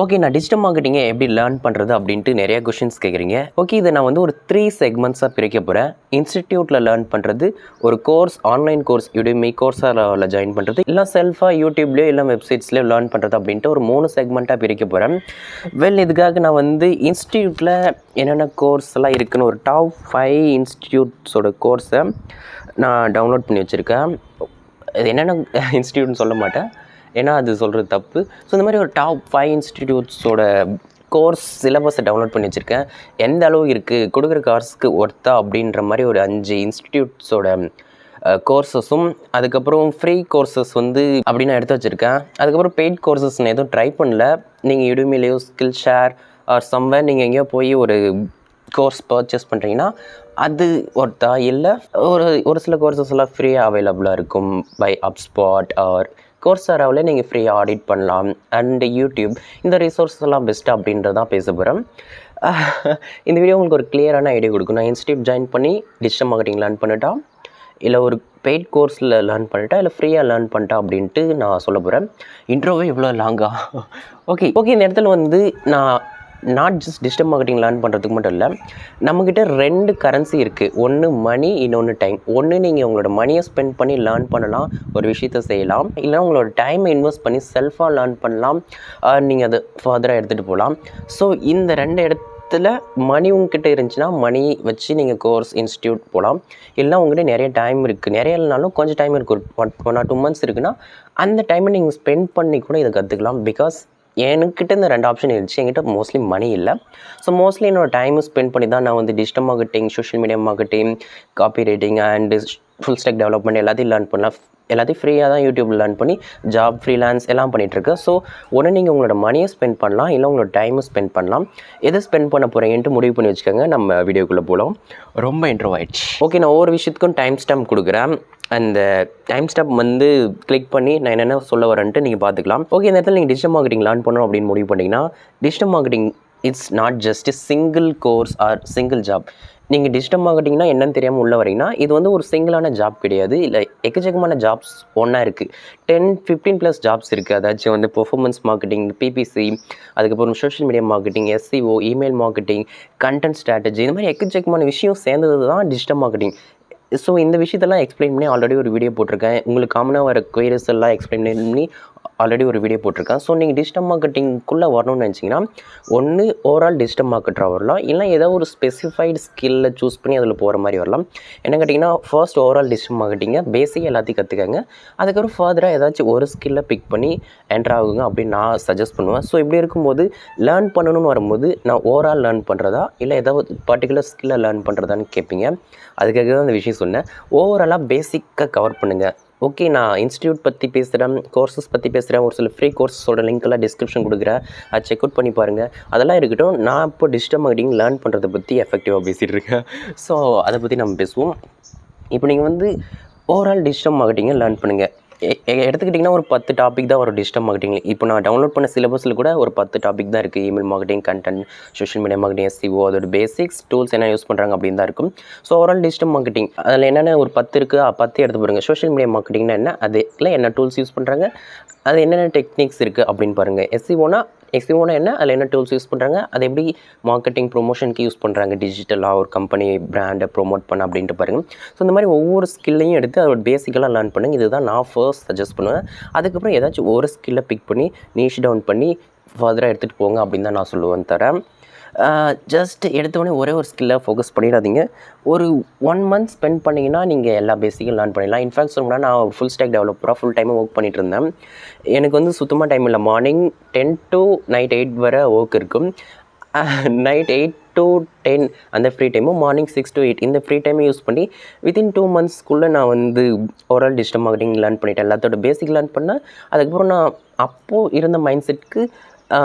Okay, நான் digital மார்க்கெட்டிங்கை எப்படி learn பண்ணுறது அப்படின்ட்டு நிறைய கொஷின்ஸ் கேட்குறீங்க. ஓகே, இதை நான் வந்து ஒரு 3 செக்மெண்ட்ஸாக பிரிக்க போகிறேன். இன்ஸ்டிடியூட்டில் லேர்ன் பண்ணுறது, ஒரு கோர்ஸ், ஆன்லைன் கோர்ஸ், யுடெமி, கோர்ஸராவில் ஜாயின் பண்ணுறது, இல்லை செல்ஃபாக யூடியூப்லேயோ இல்லை வெப்சைட்ஸ்லேயோ லேர்ன் பண்ணுறது அப்படின்ட்டு ஒரு 3 செக்மெண்ட்டாக பிரிக்க போகிறேன். இதுக்காக நான் வந்து இன்ஸ்டிடியூட்டில் என்னென்ன கோர்ஸ் எல்லாம் இருக்குதுன்னு ஒரு டாப் 5 இன்ஸ்டிடியூட்ஸோட கோர்ஸை நான் டவுன்லோட் பண்ணி வச்சுருக்கேன். இது என்னென்ன இன்ஸ்டிடியூட்னு சொல்ல மாட்டேன், ஏன்னா அது சொல்கிறது தப்பு. ஸோ இந்த மாதிரி ஒரு டாப் 5 இன்ஸ்டிடியூட்ஸோட கோர்ஸ் சிலபஸை டவுன்லோட் பண்ணி வச்சுருக்கேன். எந்த அளவு இருக்குது, கொடுக்குற காசுக்கு ஒர்த்தா அப்படின்ற மாதிரி ஒரு 5 இன்ஸ்டிடியூட்ஸோட கோர்ஸஸும், அதுக்கப்புறம் ஃப்ரீ கோர்சஸ் வந்து அப்படி நான் எடுத்து வச்சுருக்கேன். அதுக்கப்புறம் பெய்ட் கோர்சஸ் நான் எதுவும் ட்ரை பண்ணல. நீங்கள் யுடெமிலேயோ, ஸ்கில் ஷேர் ஆர் சம்வேர் நீங்கள் எங்கேயோ போய் ஒரு கோர்ஸ் பர்ச்சேஸ் பண்ணுறீங்கன்னா அது ஒர்த்தா, இல்லை ஒரு சில கோர்சஸ் எல்லாம் ஃப்ரீயாக அவைலபிளாக இருக்கும் பை அப்ஸ்பாட் ஆர் கோர்ஸராவில் நீங்கள் ஃப்ரீயாக ஆடிட் பண்ணலாம். அண்ட் யூடியூப், இந்த ரிசோர்ஸ் எல்லாம் பெஸ்ட்டு அப்படின்றதான் பேச போகிறேன். இந்த வீடியோ உங்களுக்கு ஒரு கிளியரான ஐடியா கொடுக்கும். நான் இன்ஸ்டியூட் ஜாயின் பண்ணி டிஜிட்டல் மார்க்கெட்டிங் லேர்ன் பண்ணிட்டா, இல்லை ஒரு பெய்ட் கோர்ஸில் லேர்ன் பண்ணிட்டா, இல்லை ஃப்ரீயாக லேர்ன் பண்ணிட்டா அப்படின்ட்டு நான் சொல்ல போகிறேன். இன்ட்ரோவே இவ்வளோ லாங்கா? ஓகே, இந்த இடத்துல வந்து நான் not just digital marketing learn பண்ணுறதுக்கு மட்டும் இல்லை, நம்மக்கிட்ட 2 கரன்சி இருக்குது. ஒன்று மணி, இன்னொன்று டைம். ஒன்று நீங்கள் உங்களோட மணியை ஸ்பெண்ட் பண்ணி லேர்ன் பண்ணலாம், ஒரு விஷயத்தை செய்யலாம். இல்லைனா உங்களோட டைமை இன்வெஸ்ட் பண்ணி செல்ஃபாக லேர்ன் பண்ணலாம், நீங்கள் அதை ஃபர்தராக எடுத்துகிட்டு போகலாம். ஸோ இந்த 2 இடத்துல மணி உங்ககிட்ட இருந்துச்சுன்னா மணி வச்சு நீங்கள் கோர்ஸ் இன்ஸ்டியூட் போகலாம். இல்லைனா உங்கள்கிட்ட நிறைய டைம் இருக்குது, நிறைய இல்லைனாலும் கொஞ்சம் டைம் இருக்குது, ஒரு 1 or 2 months இருக்குன்னா அந்த டைமை நீங்கள் ஸ்பெண்ட் பண்ணி கூட இதை கற்றுக்கலாம். பிகாஸ் என்கிட்ட இந்த 2 ஆப்ஷன் இருந்துச்சு. என்கிட்ட மோஸ்ட்லி மணி இல்லை. ஸோ மோஸ்ட்லி என்னோடய டைமை ஸ்பெண்ட் பண்ணி தான் நான் வந்து digital marketing, social media marketing, copy writing and full stack development எல்லாத்தையும் லேர்ன் பண்ணலாம். எல்லாத்தையும் ஃப்ரீயாக தான் யூடியூப்பில் லேர்ன் பண்ணி ஜாப், ஃப்ரீலான்ஸ் எல்லாம் பண்ணிகிட்ருக்கேன். ஸோ ஒன்று நீங்கள் உங்களோட மணியை ஸ்பெண்ட் பண்ணலாம், இல்லை உங்களோட டைமை ஸ்பெண்ட் பண்ணலாம். எதை ஸ்பெண்ட் பண்ண போகிறீங்கன்ட்டு முடிவு பண்ணி வச்சுக்கோங்க. நம்ம வீடியோக்குள்ளே போகலாம். ரொம்ப இன்ட்ரோ ஆயிடுச்சு. ஓகே, நான் ஒவ்வொரு விஷயத்துக்கும் டைம் ஸ்டாம்ப் கொடுக்குறேன். அந்த டைம் ஸ்டாப் வந்து கிளிக் பண்ணி நான் என்னென்ன சொல்ல வரேன்ட்டு நீங்கள் பார்த்துக்கலாம். ஓகே, இந்த இடத்துல நீங்கள் டிஜிட்டல் மார்க்கெட்டிங் லேர்ன் பண்ணணும் அப்படின்னு முடிவு பண்ணிங்கன்னா, digital marketing it's not just single course or single job. நீங்கள் டிஜிட்டல் மார்க்கெட்டிங்னா என்னன்னு தெரியாமல் உள்ள வரீங்கன்னா, இது வந்து ஒரு சிங்கிளான ஜாப் கிடையாது. இல்லை, எக்கச்சக்கமான ஜாப்ஸ் ஒன்றா இருக்குது. 10-15+ ஜாப்ஸ் இருக்குது. அதாச்சும் வந்து பெர்ஃபார்மன்ஸ் மார்க்கெட்டிங், பிபிசி, அதுக்கப்புறம் social media marketing, SEO, email marketing, content strategy, இந்த மாதிரி எக்கச்சக்கமான விஷயம் சேர்ந்தது தான் டிஜிட்டல் மார்க்கெட்டிங். ஸோ இந்த விஷயத்தெல்லாம் எக்ஸ்பிளைன் பண்ணி ஆல்ரெடி ஒரு வீடியோ போட்டிருக்கேன். உங்களுக்கு காமனாக வர குயரிஸ் எல்லாம் எக்ஸ்பிளைன் பண்ணி ஆல்ரெடி ஒரு வீடியோ போட்டிருக்கேன். ஸோ நீங்கள் டிஜிட்டல் மார்க்கெட்டிங்குள்ளே வரணும்னு நினச்சிங்கன்னா, ஒன்று ஓவரால் டிஜிட்டல் மார்க்கெட்டராக வரலாம், இல்லை ஏதோ ஒரு ஸ்பெசிஃபைடு ஸ்கில்லை சூஸ் பண்ணி அதில் போகிற மாதிரி வரலாம். என்ன கேட்டிங்கன்னா, ஃபர்ஸ்ட் ஓவரால் டிஜிட்டல் மார்க்கெட்டிங்கை பேசிக் எல்லாத்தையும் கற்றுக்கங்க. அதுக்கப்புறம் ஃபர்தராக ஏதாச்சும் ஒரு ஸ்கில்லை பிக் பண்ணி என்டர் ஆகுங்க அப்படின்னு நான் சஜஸ்ட் பண்ணுவேன். ஸோ இப்படி இருக்கும்போது லேர்ன் பண்ணணும்னு வரும்போது நான் ஓவரால் லேர்ன் பண்ணுறதா, இல்லை ஏதாவது பர்டிகுலர் ஸ்கில்லை லேர்ன் பண்ணுறதான்னு கேட்பீங்க. அதுக்காக தான் அந்த விஷயம் சொன்னேன். ஓவராலாக பேசிக்காக கவர் பண்ணுங்கள். ஓகே, நான் இன்ஸ்டியூட் பற்றி பேசுகிறேன், கோர்சஸ் பற்றி பேசுகிறேன், ஒரு சில ஃப்ரீ கோர்ஸஸோட லிங்க்கெல்லாம் டிஸ்கிரிப்ஷன் கொடுக்குறேன், அதை செக் அவுட் பண்ணி பாருங்கள். அதெல்லாம் இருக்கட்டும். நான் இப்போ டிஜிட்டல் மார்க்கெட்டிங் லேர்ன் பண்ணுறதை பற்றி எஃபெக்டிவாக பேசிகிட்டு இருக்கேன். ஸோ அதை பற்றி நம்ம பேசுவோம். இப்போ நீங்கள் வந்து ஓவரால் டிஜிட்டல் மார்க்கெட்டிங்கை லேர்ன் பண்ணுங்கள். எடுத்துக்கிட்டிங்கன்னா ஒரு 10 டாபிக் தான் வரும் டிஜிட்டல் மார்க்கெட்டிங். இப்போ நான் டவுன்லோட் பண்ண சிலபஸில் கூட ஒரு 10 டாபிக் தான் இருக்குது. Email marketing, content, social media marketing, SEO, அதோட பேசிக்ஸ், டூல்ஸ் என்ன யூஸ் பண்ணுறாங்க அப்படின்னு தான் இருக்கும். ஸோ ஓவரால் டிஜிட்டல் மார்க்கெட்டிங் அதில் என்னென்ன ஒரு 10 இருக்குது, 10 எடுத்து பாருங்கள். சோஷியல் மீடியா மார்க்கெட்டிங்னா என்ன, அதில் என்ன டூல்ஸ் யூஸ் பண்ணுறாங்க, அது என்னென்ன டெக்னிக்ஸ் இருக்குது அப்படின்னு பாருங்கள். எஸ்சிஓனா என்ன, அதில் என்ன டூல்ஸ் யூஸ் பண்ணுறாங்க, அது எப்படி மார்க்கெட்டிங் ப்ரொமோஷனுக்கு யூஸ் பண்ணுறாங்க, டிஜிட்டலாக ஒரு கம்பெனி பிராண்டை ப்ரொமோட் பண்ண அப்படின்ட்டு பாருங்கள். ஸோ இந்த மாதிரி ஒவ்வொரு ஸ்கில்லையும் எடுத்து அதோட பேசிக்கலாக லேர்ன் பண்ணுங்கள். இதுதான் நான் ஃபர்ஸ்ட் சஜஸ்ட் பண்ணுவேன். அதுக்கப்புறம் ஏதாச்சும் ஒரு ஸ்கில்லை பிக் பண்ணி நீஷ் டவுன் பண்ணி ஃபர்தராக எடுத்துகிட்டு போங்க அப்படின்னு தான் நான் சொல்லுவேன். தரேன் ஜஸ்ட் எடுத்தோடனே ஒரே ஒரு ஸ்கில்லை ஃபோக்கஸ் பண்ணிடாதீங்க. ஒரு 1 month ஸ்பெண்ட் பண்ணிங்கன்னா நீங்கள் எல்லா பேசிக்கும் லேர்ன் பண்ணிடலாம். இன்ஃபேக்ட் சொல்லணும்னா நான் ஃபுல் ஸ்டாக் டெவலப்பராக ஃபுல் டைமாக ஒர்க் பண்ணிகிட்டு இருந்தேன். எனக்கு வந்து சுத்தமாக டைம் இல்லை. மார்னிங் 10 to night 8 வரை ஒர்க் இருக்கும். நைட் 8 to 10 அந்த ஃப்ரீ டைமும், மார்னிங் 6 to 8 இந்த ஃப்ரீ டைமை யூஸ் பண்ணி வித்தின் 2 monthsக்குள்ளே நான் வந்து ஓவரால் டிஜிட்டல் மார்க்கெட்டிங் லேர்ன் பண்ணிட்டேன். எல்லாத்தோட பேசிக் லேர்ன் பண்ணேன். அதுக்கப்புறம் நான் அப்போது இருந்த மைண்ட் செட்டுக்கு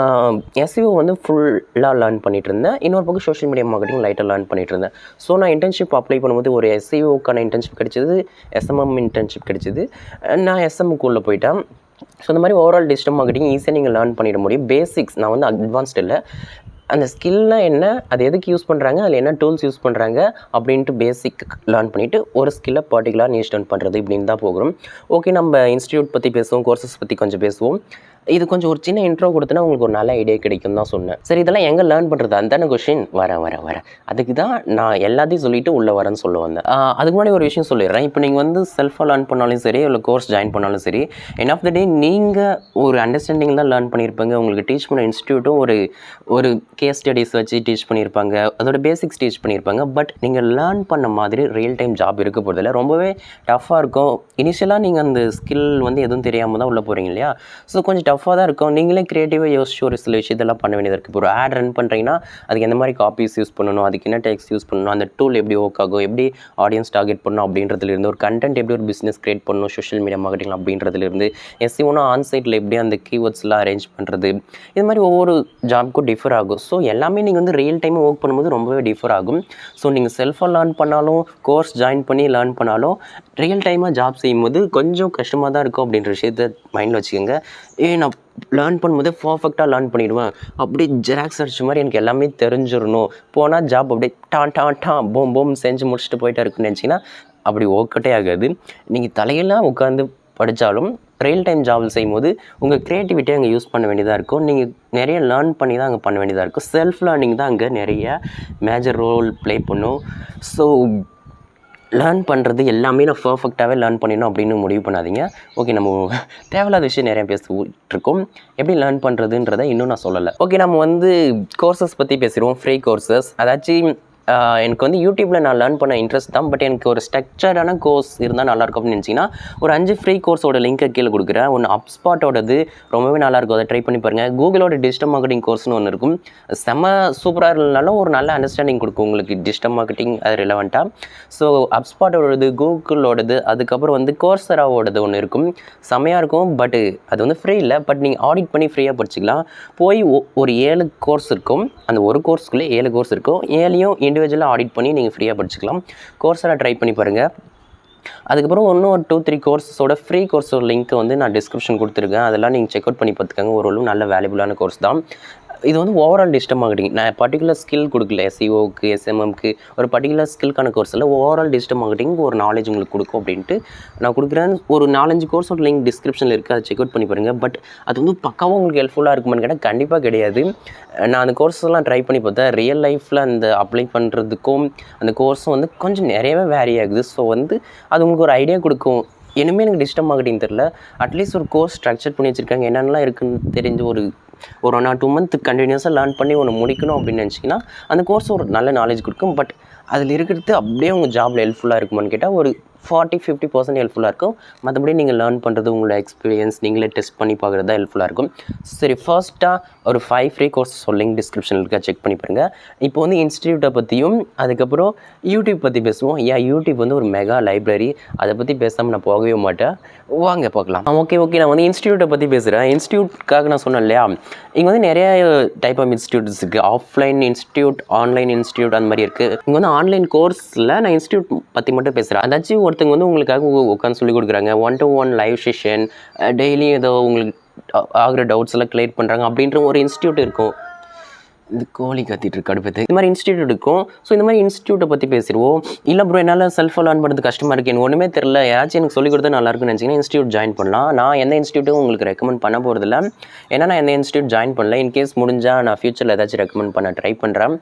எஸ்இஓ வந்து ஃபுல்லாக லேர்ன் பண்ணிகிட்டு இருந்தேன். இன்னொரு பக்கம் சோஷியல் மீடியா மார்க்கெட்டிங் லைட்டாக லேர்ன் பண்ணிகிட்டு இருந்தேன். ஸோ நான் இன்டர்ன்ஷிப் அப்ளை பண்ணும்போது ஒரு எஸ்இஓக்கான இன்டர்ன்ஷிப் கிடச்சிது, எஸ்எம்எம் இன்டர்ன்ஷிப் கிடச்சிது. நான் எஸ்எம்முக்குள்ளே போயிட்டேன். ஸோ இந்த மாதிரி ஓவரால் டிஜிட்டல் மார்க்கெட்டிங் ஈஸியாக நீங்கள் லேர்ன் பண்ணிட முடியும். பேசிக்ஸ் நான் வந்து அட்வான்ஸ்ட் இல்லை. அந்த ஸ்கில்னால் என்ன, அது எதுக்கு யூஸ் பண்ணுறாங்க, அதில் என்ன டூல்ஸ் யூஸ் பண்ணுறாங்க அப்படின்ட்டு பேசிக் லேர்ன் பண்ணிவிட்டு ஒரு ஸ்கில்லை பர்டிகுலராக நீஷ் டவுன் பண்ணுறது இப்படின்னு தான் போகிறோம். ஓகே, நம்ம இன்ஸ்டியூட் பற்றி பேசுவோம், கோர்சஸ் பற்றி கொஞ்சம் பேசுவோம். இது கொஞ்சம் ஒரு சின்ன இன்ட்ரோ கொடுத்தனா உங்களுக்கு ஒரு நல்ல ஐடியா கிடைக்கும் தான் சொன்னேன். சரி இதெல்லாம் எங்கே லேர்ன் பண்ணுறது அதுதானே கொஷின். வரேன் அதுக்கு தான் நான் எல்லாத்தையும் சொல்லிட்டு உள்ளே வரேன்னு சொல்ல வந்தேன். அதுக்கு முன்னாடி ஒரு விஷயம் சொல்லிடுறேன். இப்போ நீங்கள் வந்து செல்ஃபாக லேர்ன் பண்ணாலும் சரி இல்லை கோர்ஸ் ஜாயின் பண்ணாலும் சரி, எண்ட் ஆஃப் த டே நீங்கள் ஒரு அண்டர்ஸ்டாண்டிங் தான் லேர்ன் பண்ணியிருப்பாங்க. உங்களுக்கு டீச் பண்ண இன்ஸ்டியூட்டும் ஒரு கேஸ் ஸ்டடீஸ் வச்சு டீச் பண்ணியிருப்பாங்க, அதோட பேசிக்ஸ் டீச் பண்ணியிருப்பாங்க. பட் நீங்கள் லேர்ன் பண்ண மாதிரி ரியல் டைம் ஜாப் இருக்க போகிறதில்ல. ரொம்பவே டஃப்பாக இருக்கும். இனிஷியலாக நீங்கள் அந்த ஸ்கில் வந்து எதுவும் தெரியாமல் தான் உள்ளே போகிறீங்க இல்லையா? ஸோ கொஞ்சம் டஃப்பாக தான் இருக்கும். நீங்களே க்ரியேட்டிவாக யோசிச்சு ஒரு சில விஷயத்தெல்லாம் பண்ண வேண்டியதாக இருக்குது. இப்போ ஒரு ஆட் ரன் பண்ணுறீங்கன்னா அதுக்கு எந்த மாதிரி காப்பீஸ் யூஸ் பண்ணணும், அதுக்கு என்ன டெக்ஸ்ட் யூஸ் பண்ணணும், அந்த டூல் எப்படி ஒர்க் ஆகும், எப்படி ஆடியன்ஸ் டார்கெட் பண்ணணும் அப்படின்றதுலேருந்து, ஒரு கண்டென்ட் எப்படி ஒரு பிஸ்னஸ் கிரியேட் பண்ணணும் சோஷியல் மீடியா மார்க்கெட்டிங் அப்படின்றதுலேருந்து, எஸ்இஓனா ஆன்சைட்டில் எப்படி அந்த கீவேர்ட்ஸ்லாம் அரேஞ்ச் பண்ணுறது, இது மாதிரி ஒவ்வொரு ஜாப்க்கும் டிஃபர் ஆகும். ஸோ எல்லாமே நீங்கள் வந்து ரியல் டைம் ஒர்க் பண்ணும்போது ரொம்பவே டிஃபர் ஆகும். ஸோ நீங்கள் செல்ஃபாக லேர்ன் பண்ணாலும் கோர்ஸ் ஜாயின் பண்ணி லேர்ன் பண்ணாலும் ரியல் டைமாக ஜாப் செய்யும்போது கொஞ்சம் கஷ்டமாக தான் இருக்கும் அப்படின்ற விஷயத்த மைண்டில் வச்சுக்கோங்க. நான் லேர்ன் பண்ணும்போது பர்ஃபெக்டாக லேர்ன் பண்ணிவிடுவேன், அப்படி ஜெராக்ஸ் அடிச்ச மாதிரி எனக்கு எல்லாமே தெரிஞ்சிடணும், போனால் ஜாப் அப்படியே டான் போம் செஞ்சு முடிச்சுட்டு போயிட்டே இருக்குன்னு நினச்சிங்கன்னா அப்படி ஒர்க்கவுட்டே ஆகாது. நீங்கள் தலையெல்லாம் உட்காந்து படித்தாலும் ரியல் டைம் ஜாப் செய்யும்போது உங்கள் க்ரியேட்டிவிட்டியை அங்கே யூஸ் பண்ண வேண்டியதாக இருக்கும். நீங்கள் நிறைய லேர்ன் பண்ணி தான் அங்கே பண்ண வேண்டியதாக இருக்கும். செல்ஃப் லேர்னிங் தான் அங்கே நிறைய மேஜர் ரோல் ப்ளே பண்ணும். ஸோ லேர்ன் பண்ணுறது எல்லாமே நான் பர்ஃபெக்டாகவே லேர்ன் பண்ணிடணும் அப்படின்னு முடிவு பண்ணாதீங்க. ஓகே, நம்ம தேவையில்லாத விஷயம் நிறையா பேசிகிட்ருக்கோம். எப்படி லேர்ன் பண்ணுறதுன்றதை இன்னும் நான் சொல்லலை. ஓகே, நம்ம வந்து கோர்சஸ் பற்றி பேசிடுவோம். ஃப்ரீ கோர்சஸ் அதாச்சும் எனக்கு வந்து யூடியூப்பில் நான் லேர்ன் பண்ண இன்ட்ரெஸ்ட் தான். பட் எனக்கு ஒரு ஸ்ட்ரக்சர்டான கோர்ஸ் இருந்தால் நல்லாயிருக்கும் அப்படின்னு நினச்சிங்கன்னா ஒரு 5 ஃப்ரீ கோர்ஸோட லிங்க்கை கீழே கொடுக்குறேன். ஒன்று அப்ஸ்பாட்டோடது ரொம்பவே நல்லாயிருக்கும், அதை ட்ரை பண்ணி பாருங்கள். கூகுளோட டிஜிட்டல் மார்க்கெட்டிங் கோர்ஸ்னு ஒன்று இருக்கும். செம்ம சூப்பராக இருந்தாலும் ஒரு நல்ல அண்டர்ஸ்டாண்டிங் கொடுக்கும் உங்களுக்கு டிஜிட்டல் மார்க்கெட்டிங் அது ரிலவெண்ட்டாக. ஸோ அப்ஸ்பாட்டோடது, கூகுளோடது, அதுக்கப்புறம் வந்து கோர்சராவோடது ஒன்று இருக்கும், செம்மையாக இருக்கும். பட்டு அது வந்து ஃப்ரீ இல்லை, பட் நீங்கள் ஆடிட் பண்ணி ஃப்ரீயாக படிச்சிக்கலாம். போய் ஒரு 7 கோர்ஸ் இருக்கும், அந்த ஒரு கோர்ஸ்க்குள்ளே 7 கோர்ஸ் இருக்கும். 7யும் இண்டிவிஜுவலாக ஆடிட் பண்ணி நீங்கள் ஃப்ரீயாக படிச்சுக்கலாம். கோர்ஸெல்லாம் ட்ரை பண்ணி பாருங்கள். அதுக்கப்புறம் இன்னும் ஒரு 2-3 கோர்ஸஸோட ஃப்ரீ கோர்ஸோட லிங்க்கை வந்து நான் டிஸ்கிரிப்ஷன் கொடுத்துருக்கேன். அதெல்லாம் நீங்கள் செக் அவுட் பண்ணி பார்த்துக்கோங்க. ஓரளவு நல்ல வேல்யூபுளான கோர்ஸ் தான். இது வந்து ஓவரால் டிஜிட்டல் மார்க்கெட்டிங். நான் பர்டிகுலர் ஸ்கில் கொடுக்கல, எஸ்இஓக்கு எஸ்எம்எம்க்கு ஒரு பர்டிகுலர் ஸ்கில்க்கான கோர்ஸ் இல்லை, ஓவரால் டிஜிட்டல் மார்க்கெட்டிங் ஒரு நாலேஜ் உங்களுக்கு கொடுக்கும் அப்படின்ட்டு நான் கொடுக்குறேன். ஒரு 4-5 கோர்ஸோட லிங்க் டிஸ்கிரிப்ஷனில் இருக்குது, அதை செக் அவுட் பண்ணி பாருங்கள். பட் அது வந்து பக்காவாக உங்களுக்கு ஹெல்ப்ஃபுல்லாக இருக்குமான்னு கேட்டால் கண்டிப்பாக கிடையாது. நான் அந்த கோர்ஸெல்லாம் ட்ரை பண்ணி பார்த்தேன். ரியல் லைஃப்பில் அந்த அப்ளை பண்ணுறதுக்கும் அந்த கோர்ஸும் வந்து கொஞ்சம் நிறையவே வேரி ஆகுது. ஸோ வந்து அது உங்களுக்கு ஒரு ஐடியா கொடுக்கும். இனிமேல் எனக்கு டிஜிட்டல் மார்க்கெட்டிங் தெரில, அட்லீஸ்ட் ஒரு கோர்ஸ் ஸ்ட்ரக்சர் பண்ணி வச்சுருக்காங்க, என்னென்னலாம் இருக்குதுன்னு தெரிஞ்ச ஒரு 1 or 2 month கண்டினியூஸாக லேர்ன் பண்ணி ஒன்று முடிக்கணும் அப்படின்னு நினச்சிங்கன்னா அந்த கோர்ஸ் ஒரு நல்ல நாலேஜ் கொடுக்கும். பட் அதில் இருக்கிறது அப்படியே உங்கள் ஜாபில் ஹெல்ப்ஃபுல்லாக இருக்குமான்னு கேட்டால் ஒரு 40-50% ஹெல்ப்ஃபுல்லாக இருக்கும். மற்றபடி நீங்கள் லேர்ன் பண்ணுறது உங்களோட எக்ஸ்பீரியன்ஸ் நீங்களே டெஸ்ட் பண்ணி பார்க்குறது தான் ஹெல்ப்ஃபுல்லாக இருக்கும். சரி, ஃபர்ஸ்ட்டாக ஒரு 5 ஃப்ரீ கோர்ஸ் லிங்க் டிஸ்கிரிப்ஷனில் இருக்கா, செக் பண்ணி பாருங்கள். இப்போ வந்து இன்ஸ்டியூட்டை பற்றியும் அதுக்கப்புறம் யூடியூப் பற்றி பேசுவோம். யூடியூப் வந்து ஒரு மெகா லைப்ரரி, அதை பற்றி பேசாமல் நான் போகவே மாட்டேன். வாங்க பார்க்கலாம். ஓகே, நான் வந்து இன்ஸ்டியூட்டை பற்றி பேசுகிறேன். இன்ஸ்டியூட்காக நான் சொன்னேன் இல்லையா, இங்கே வந்து நிறைய டைப் ஆஃப் இன்ஸ்டியூட்ஸ் இருக்குது. ஆஃப்லைன் இன்ஸ்டியூட், ஆன்லைன் இன்ஸ்டியூட் அந்த மாதிரி இருக்குது. இங்கே வந்து ஆன்லைன் கோர்ஸில் நான் இன்ஸ்டியூட் பற்றி மட்டும் பேசுகிறேன். அதாச்சும் ஒருத்தங்க வந்து உங்களுக்காக உட்காந்து சொல்லிக் கொடுக்குறாங்க, 1-to-1 லைவ் செஷன், டெய்லி ஏதோ உங்களுக்கு ஆகிற டவுட்ஸ் எல்லாம் கிளியர் பண்ணுறாங்க அப்படின்ற ஒரு இன்ஸ்டியூட் இருக்கும். இந்த கோழி கத்திட்டு இருக்கு அடுப்பது. இந்த மாதிரி இன்ஸ்டியூட் இருக்கும். ஸோ இந்த மாதிரி இன்ஸ்டியூட்டை பற்றி பேசிடுவோம். இல்லை ப்ரோ, என்னால் செல்ஃபாக லேர்ன் பண்ணுறது கஷ்டமாக இருக்குது, எனக்கு ஒன்றுமே தெரில, யாராச்சும் எனக்கு சொல்லிக் கொடுத்தா நல்லா இருக்குன்னு நினச்சிங்கன்னா இன்ஸ்டியூட் ஜாயின் பண்ணலாம். நான் எந்த இன்ஸ்டியூட்டும் உங்களுக்கு ரெக்கமெண்ட் பண்ண போகிறதில்ல, ஏன்னா நான் எந்த இன்ஸ்டியூட் ஜாயின் பண்ணல. இன்கேஸ் முடிஞ்சால் நான் ஃபியூச்சரில் ஏதாச்சும் ரெக்கமெண்ட் பண்ண ட்ரை பண்ணுறேன்.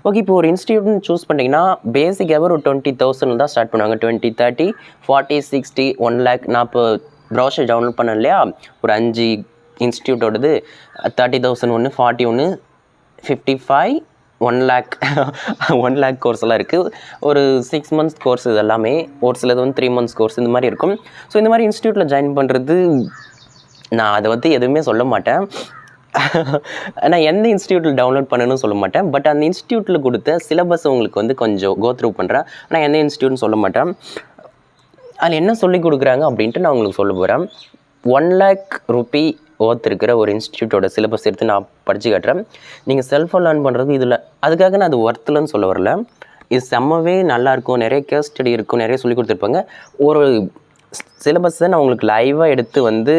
ஓகே, இப்போ ஒரு இன்ஸ்டியூட்னு சூஸ் பண்ணிட்டீங்கன்னா பேசிக்காகவே ஒரு 20,000 தான் ஸ்டார்ட் பண்ணுவாங்க. 20, 30, 40, 60, 1 lakh. நான் இப்போ ப்ரௌசர் டவுன்லோட் பண்ணேன் இல்லையா, ஒரு 5 இன்ஸ்டியூட்டோடது 30,000 ஒன்று, 40 ஒன்று, 55, 1 lakh 1 lakh கோர்ஸ் எல்லாம் இருக்குது. ஒரு 6 months கோர்ஸ், இது எல்லாமே ஒரு சிலது வந்து 3 months கோர்ஸ், இந்த மாதிரி இருக்கும். ஸோ இந்த மாதிரி இன்ஸ்டியூட்டில் ஜாயின் பண்ணுறது நான் அதை வந்து எதுவுமே சொல்ல மாட்டேன். நான் எந்த இன்ஸ்டியூட்டில் டவுன்லோட் பண்ணணும்னு சொல்ல மாட்டேன். பட் அந்த இன்ஸ்டியூட்டில் கொடுத்த சிலபஸ் உங்களுக்கு வந்து கொஞ்சம் கோ த்ரூ பண்ணுறேன். நான் எந்த இன்ஸ்டியூட்னு சொல்ல மாட்டேன். அதில் என்ன சொல்லிக் கொடுக்குறாங்க அப்படின்ட்டு நான் உங்களுக்கு சொல்ல போகிறேன். 1 lakh rupee ஒர்த் இருக்கிற ஒரு இன்ஸ்டியூட்டோட சிலபஸ் எடுத்து நான் படித்து காட்டுறேன். நீங்கள் செல்ஃபாக லேர்ன் பண்ணுறது இதில், அதுக்காக நான் அது ஒர்த்துலன்னு சொல்ல வரல. இது செம்மவே நல்லாயிருக்கும், நிறைய கேஸ் ஸ்டடி இருக்கும், நிறைய சொல்லி கொடுத்துருப்பாங்க. ஒரு சிலபஸை நான் உங்களுக்கு லைவாக எடுத்து வந்து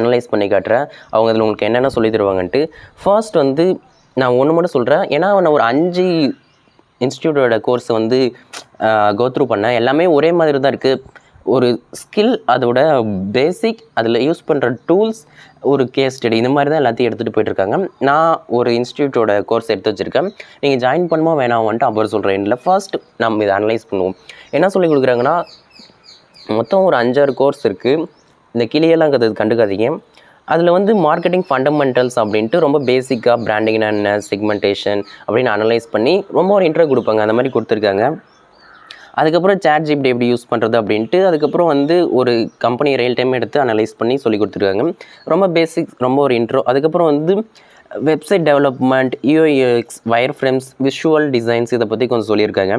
அனலைஸ் பண்ணி காட்டுறேன். அவங்க அதில் உங்களுக்கு என்னென்ன சொல்லி தருவாங்கன்ட்டு. ஃபர்ஸ்ட் வந்து நான் ஒன்று மட்டும் சொல்கிறேன், ஏன்னா நான் ஒரு 5 இன்ஸ்டியூட்டோட கோர்ஸ் வந்து கோ த்ரூ பண்ணேன். எல்லாமே ஒரே மாதிரி தான் இருக்குது. ஒரு ஸ்கில், அதோட பேசிக், அதில் யூஸ் பண்ணுற டூல்ஸ், ஒரு கேஸ் ஸ்டடி, இந்த மாதிரி தான் எல்லாத்தையும் எடுத்துகிட்டு போயிட்டுருக்காங்க. நான் ஒரு இன்ஸ்டியூட்டோட கோர்ஸ் எடுத்து வச்சுருக்கேன். நீங்கள் ஜாயின் பண்ணுமோ வேணாம் வந்துட்டு அப்புறம் சொல்கிறேன். இல்லை ஃபர்ஸ்ட் நம்ம இதை அனலைஸ் பண்ணுவோம். என்ன சொல்லி கொடுக்குறாங்கன்னா, மொத்தம் ஒரு 5-6 கோர்ஸ் இருக்குது. இந்த கிளியெல்லாம் கண்டுக்காதீங்க. அதில் வந்து மார்க்கெட்டிங் ஃபண்டமெண்டல்ஸ் அப்படின்ட்டு ரொம்ப பேசிக்காக பிராண்டிங்னா என்ன, செக்மெண்டேஷன் அப்படின்னு அனலைஸ் பண்ணி ரொம்ப ஒரு இன்ட்ரோ கொடுப்பாங்க. அந்த மாதிரி கொடுத்துருக்காங்க. அதுக்கப்புறம் ChatGPT எப்படி யூஸ் பண்ணுறது அப்படின்ட்டு, அதுக்கப்புறம் வந்து ஒரு கம்பெனி ரியல் டைம் எடுத்து அனலைஸ் பண்ணி சொல்லி கொடுத்துருக்காங்க. ரொம்ப பேசிக், ரொம்ப ஒரு இன்ட்ரோ. அதுக்கப்புறம் வந்து website development, UIUX, wire frames, visual designs, இதை பற்றி கொஞ்சம் சொல்லியிருக்காங்க.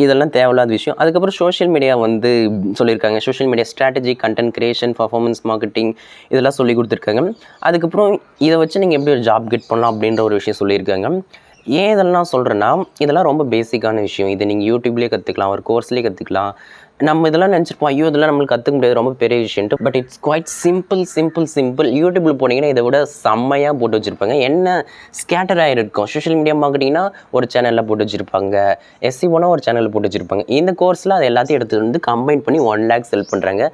இதெல்லாம் தேவையில்லாத விஷயம். அதுக்கப்புறம் சோஷியல் மீடியா வந்து சொல்லியிருக்காங்க. Social media strategy, content creation, performance marketing, இதெல்லாம் சொல்லி கொடுத்துருக்காங்க. அதுக்கப்புறம் இதை வச்சு நீங்கள் எப்படி ஒரு ஜாப் கெட் பண்ணலாம் அப்படின்ற ஒரு விஷயம் சொல்லியிருக்காங்க. ஏன் இதெல்லாம் சொல்கிறேன்னா, இதெல்லாம் ரொம்ப பேசிக்கான விஷயம். இதை நீங்கள் யூடியூப்லேயே கற்றுக்கலாம், ஒரு கோர்ஸ்லேயே கற்றுக்கலாம். நம்ம இதெல்லாம் நினச்சிருப்போம், ஐயோ இதெல்லாம் நம்மளுக்கு கற்றுக்க முடியாது, ரொம்ப பெரிய விஷயம்ட்டு. But it's quite simple. யூடியூப்பில் போனீங்கன்னா இதை விட செம்மையாக போட்டு வச்சுருப்பாங்க. என்ன ஸ்கேட்டர் ஆகிருக்கும். சோஷியல் மீடியா மார்க்கெட்டிங்னா ஒரு சேனலில் போட்டு வச்சுருப்பாங்க, SEOனா ஒரு சேனலில் போட்டு வச்சுருப்பாங்க. இந்த கோர்ஸில் அது எல்லாத்தையும் எடுத்து வந்து கம்பைன் பண்ணி 1 lakh செல் பண்ணுறாங்க.